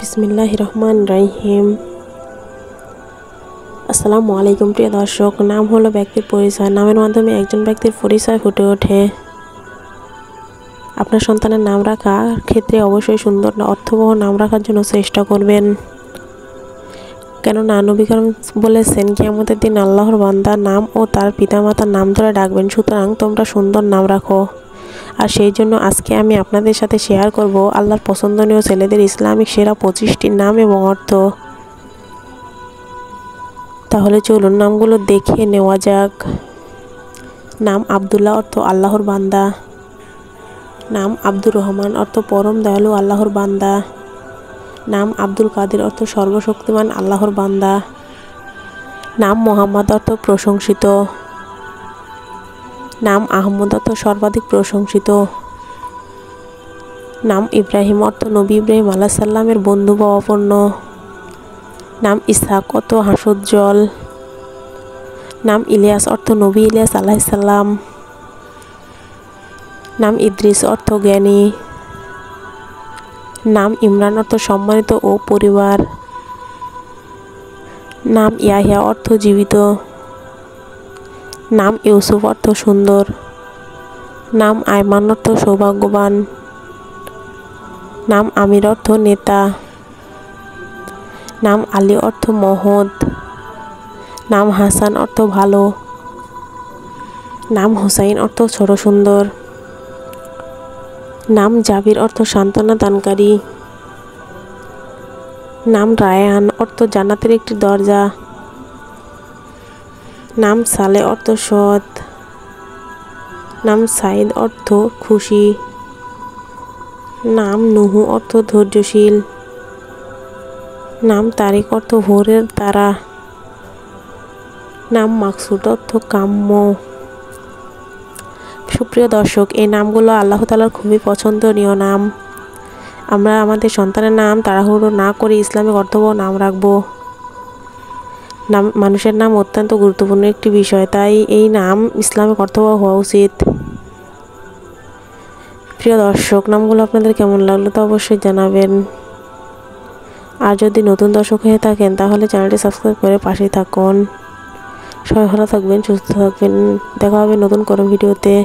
বিসমিল্লাহির রহমানির রহিম। আসসালামু আলাইকুম প্রিয় দর্শক। নাম হলো ব্যক্তির পরিচয়। নামের মাধ্যমে একজন ব্যক্তির পরিচয় ফুটে ওঠে। আপনার সন্তানের নাম রাখার ক্ষেত্রে অবশ্যই সুন্দর অর্থবহ নাম রাখার জন্য চেষ্টা করবেন, কেননা নবী করীম বলেছেন কিয়ামতের দিন আল্লাহর বান্দা নাম ও তার পিতামাতার নাম ধরে ডাকবেন। সুতরাং তোমরা সুন্দর নাম রাখো। আর সেই জন্য আজকে আমি আপনাদের সাথে শেয়ার করব আল্লাহর পছন্দনীয় ছেলেদের ইসলামিক সেরা 25টি নাম এবং অর্থ। তাহলে চলুন নামগুলো দেখে নেওয়া যাক। নাম আব্দুল্লাহ, অর্থ আল্লাহর বান্দা। নাম আব্দুর রহমান, অর্থ পরম দয়ালু আল্লাহর বান্দা। নাম আব্দুল কাদের, অর্থ সর্বশক্তিমান আল্লাহর বান্দা। নাম মোহাম্মদ, অর্থ প্রশংসিত। নাম আহমদ, অর্থ সর্বাধিক প্রশংসিত। নাম ইব্রাহিম, অর্থ নবী ইব্রাহিম আলাইহিস সালামের বন্ধু ভাবাপন্ন। নাম ইসহাক, অর্থ হাস্যোজ্জ্বল। নাম ইলিয়াস, অর্থ নবী ইলিয়াস আলাইহিস সালাম। নাম ইদ্রিস, অর্থ জ্ঞানী। নাম ইমরান, অর্থ সম্মানিত ও পরিবার। নাম ইয়াহিয়া, অর্থ জীবিত। নাম ইউসুফ, অর্থ সুন্দর। নাম আয়মান, অর্থ সৌভাগ্যবান। নাম আমির, অর্থ নেতা। নাম আলী, অর্থ মহৎ। নাম হাসান, অর্থ ভালো। নাম হুসাইন, অর্থ ছোট সুন্দর। নাম জাবির, অর্থ সান্ত্বনা দানকারী। নাম রায়ান, অর্থ জান্নাতের একটি দরজা। নাম সালে, অর্থ সৎ। নাম সাইদ, অর্থ খুশি। নাম নুহু, অর্থ ধৈর্যশীল। নাম তারিক, অর্থ ভোরের তারা। নাম মাকসুদ, অর্থ কাম্য। সুপ্রিয় দর্শক, এই নামগুলো আল্লাহ তাআলার খুবই পছন্দনীয় নাম। আমরা আমাদের সন্তানের নাম তাড়াহুড়ো না করে ইসলামিক অর্থবহ নাম রাখবো। মানুষের নাম অত্যন্ত গুরুত্বপূর্ণ একটি বিষয়, তাই এই নাম ইসলামিক অর্থবহ হওয়া উচিত। প্রিয় দর্শক, নামগুলো আপনাদের কেমন লাগলো তা অবশ্যই জানাবেন। আর যদি নতুন দর্শক হয়ে থাকেন তাহলে চ্যানেলটি সাবস্ক্রাইব করে পাশেই থাকুন। সবাই ভালো থাকবেন, সুস্থ থাকবেন। দেখা হবে নতুন কোনো ভিডিওতে।